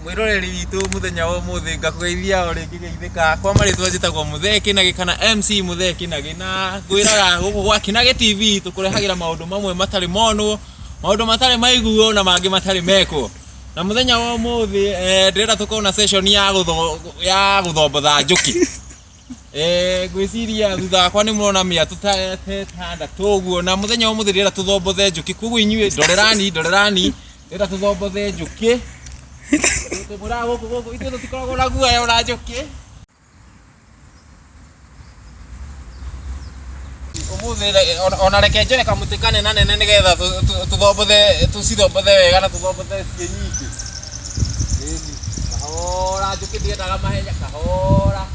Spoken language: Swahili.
Mwiroreri witu muthenya wa umuthi ngakugeithia uri ngigeithika kwa maritwa njitagwo Mutheki Nagi kana MC Mutheki Nagi na ngwiraga guku gwa Kinagi TV tukurehagira maundu mamwe matari mono maundu matari maiguo na mangi matari meko na muthenya wa umuthi ndirenda tukona session ya guthombotha njuki gwiciria thutha kwa ni murona mia tutanda tuguo na muthenya wa umuthi ndirenda tuthombothe njuki kugu inyue ndorerani ndirenda tuthombothe njuki Mura guku ithu tutikoragwo na guoya ora njuki umuthi ona reke njoe kamuti kanene nene nigetha tucithombothe wega na tuthombothe cie nyingi kahora njuki ndiendaga mahenya kahora